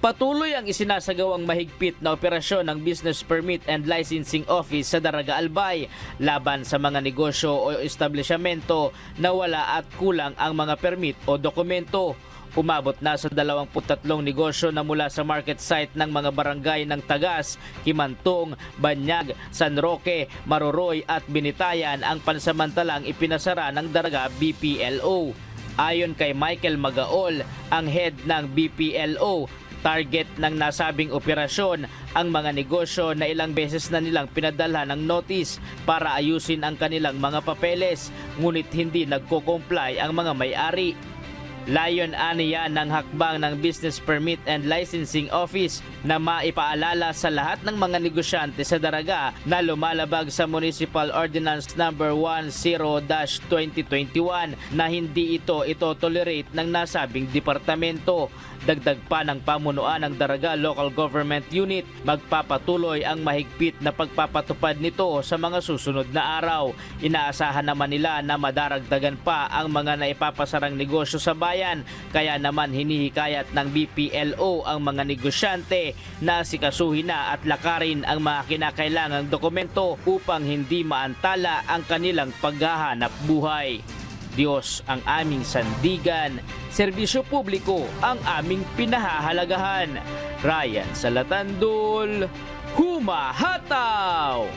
Patuloy ang isinasagawang mahigpit na operasyon ng Business Permit and Licensing Office sa Daraga Albay laban sa mga negosyo o establishmento na wala at kulang ang mga permit o dokumento. Umabot na sa 23 negosyo na mula sa market site ng mga barangay ng Tagas, Kimantong, Banyag, San Roque, Maruroy at Binitayan ang pansamantalang ipinasara ng Daraga BPLO. Ayon kay Michael Magaol, ang head ng BPLO, target ng nasabing operasyon ang mga negosyo na ilang beses na nilang pinadala ng notice para ayusin ang kanilang mga papeles, ngunit hindi nagko-comply ang mga may-ari. Layon aniya ng hakbang ng Business Permit and Licensing Office na maipaalala sa lahat ng mga negosyante sa Daraga na lumalabag sa Municipal Ordinance No. 10-2021 na hindi ito tolerate ng nasabing departamento. Dagdag pa ng pamunuan ng Daraga Local Government Unit, magpapatuloy ang mahigpit na pagpapatupad nito sa mga susunod na araw. Inaasahan naman nila na madaragdagan pa ang mga naipapasarang negosyo sa bayan, kaya naman hinihikayat ng BPLO ang mga negosyante na sikasuhin na at lakarin ang mga kinakailangang dokumento upang hindi maantala ang kanilang paghahanap buhay. Diyos ang aming sandigan, serbisyo publiko ang aming pinahahalagahan. Ryan Salatandol, humahataw!